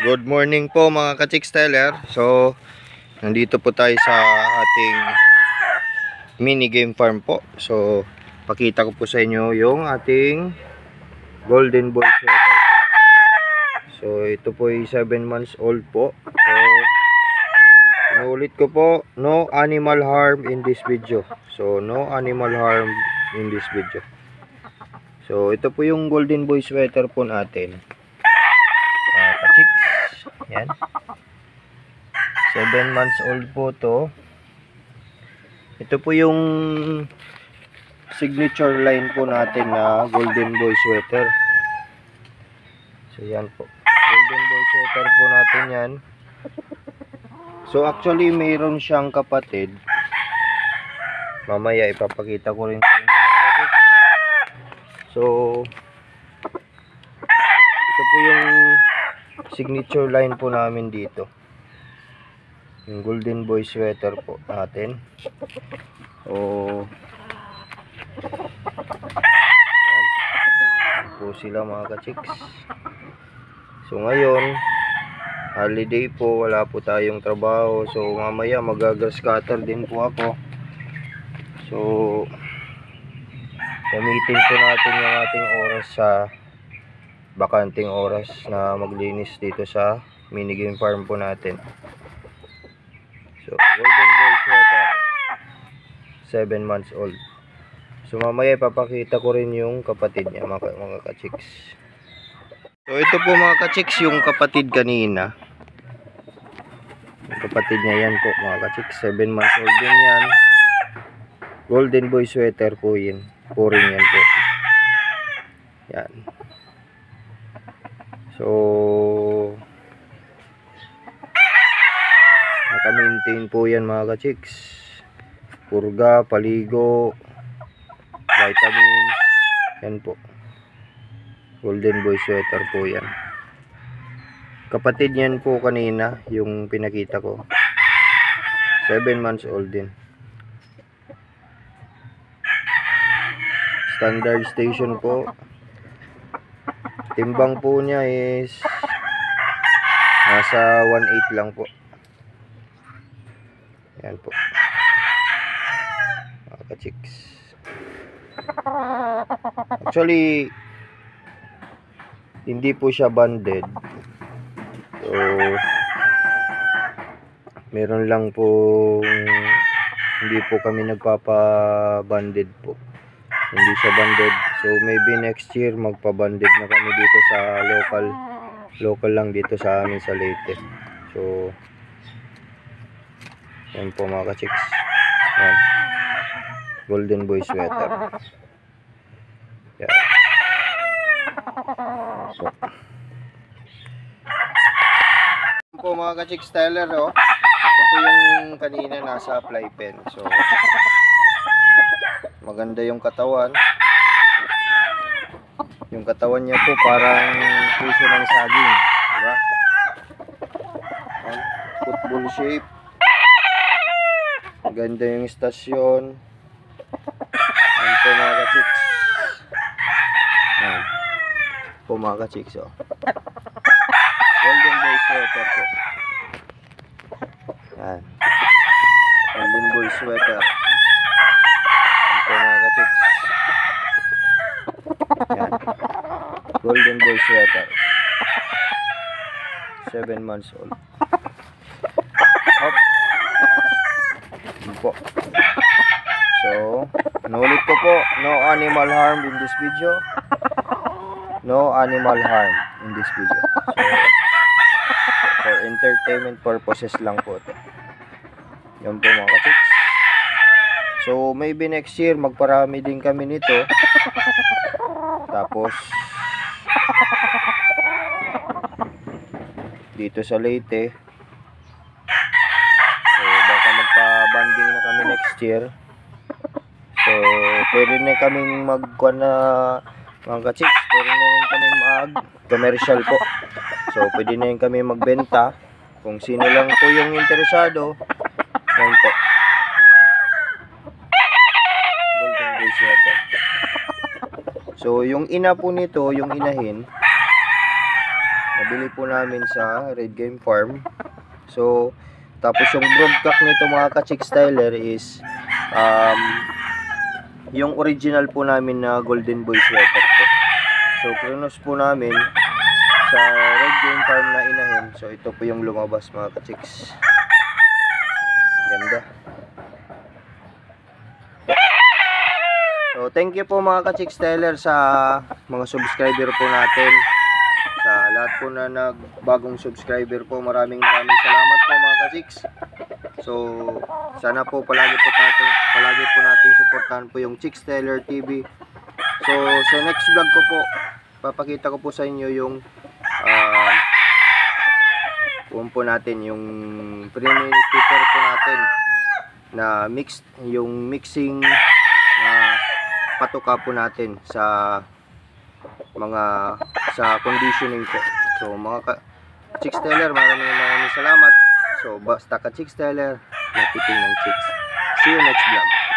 Good morning po mga ka-chicksteller. So, nandito po tayo sa ating mini game farm po. So, pakita ko po sa inyo yung ating golden boy sweater po. So, ito po ay 7 months old po. So, inuulit ko po, no animal harm in this video. So, no animal harm in this video. So, ito po yung golden boy sweater po natin. Ka-chicks. Yan. 7 months old po to. Ito po yung signature line po natin na golden boy sweater. So yan po. Golden boy sweater po natin yan. So actually mayroon siyang kapatid. Mamaya ipapakita ko rin sa inyo mga kapatid. So ito po yung signature line po namin dito. Yung golden boy sweater po natin. So yan po sila mga ka-chicks. So ngayon holiday po, wala po tayong trabaho. So mamaya mag-grass cutter din po ako. So gamitin po natin yung ating oras sa bakanting oras na maglinis dito sa mini game farm po natin. So golden boy sweater 7 months old. So mamaya ipapakita ko rin yung kapatid niya mga ka-chicks. So ito po mga ka-chicks yung kapatid kanina. Yung kapatid niya yan po mga ka-chicks, 7 months old din yan. Golden boy sweater po yun. Po rin yan po. Yan. So naka-maintain po yan mga ka-chicks. Purga, paligo, vitamins, yan po. Golden boy sweater po yan. Kapatid yan po kanina yung pinakita ko. 7 months old din. Standard station po. Timbang po niya is nasa 1.8 lang po. Yan po mga ka-chicks. Actually hindi po siya banded. So meron lang po, hindi po kami nagpapa-banded po. Hindi siya banded. So maybe next year magpa-banded na kami dito sa local lang dito sa amin sa Leyte. So yan po mga ka-chicks. Yan. Golden boy sweater. Yan. So po mga ka-chicksteller, oh. Ito po yung kanina nasa fly pen. So maganda yung katawan. Yung katawan niya po parang puso ng saging, diba? Football shape. Maganda yung istasyon. Yan po mga ka-chicks. Yan po mga ka-chicks, oh. Golden boy sweater po. Yan. Golden boy sweater. Yan po mga ka-chicks. Yan. Golden boy sweater. 7 months old. Hop. Yan po. So, nulit ko po, no animal harm in this video. No animal harm in this video. So, for entertainment purposes lang po ito. Yan po mga ka-chicks. So maybe next year magparami din kami nito. Tapos dito sa Leyte. So baka magpa-banding na kami next year. So pwede na kaming magkuha na mga ka-chicks. Pwede na rin kami mag-commercial po. So pwede na rin kami magbenta. Kung sino lang po yung interesado. Yan po. Golden boy sweater. So yung ina po nito, yung inahin, nabili po namin sa Red Game Farm. So tapos yung broadcock nito mga ka-chick styler is yung original po namin na Golden Boy sweater po. So krinos po namin sa Red Game Farm na inahin. So ito po yung lumabas mga ka-chicks. Ganda. So thank you po mga ka-chick styler sa mga subscriber po natin. Sa lahat po na nagbagong subscriber po, maraming salamat po mga ka-chicks. So sana po palagi po nating suportahan po yung Chick Styler TV. So sa next vlog ko po, papakita ko po sa inyo yung po natin yung prepare po natin na mixing na patuka po natin sa conditioning po. So mga Chick Styler, maraming salamat. So basta ka Chick Styler, napiting ng chicks. See you next vlog.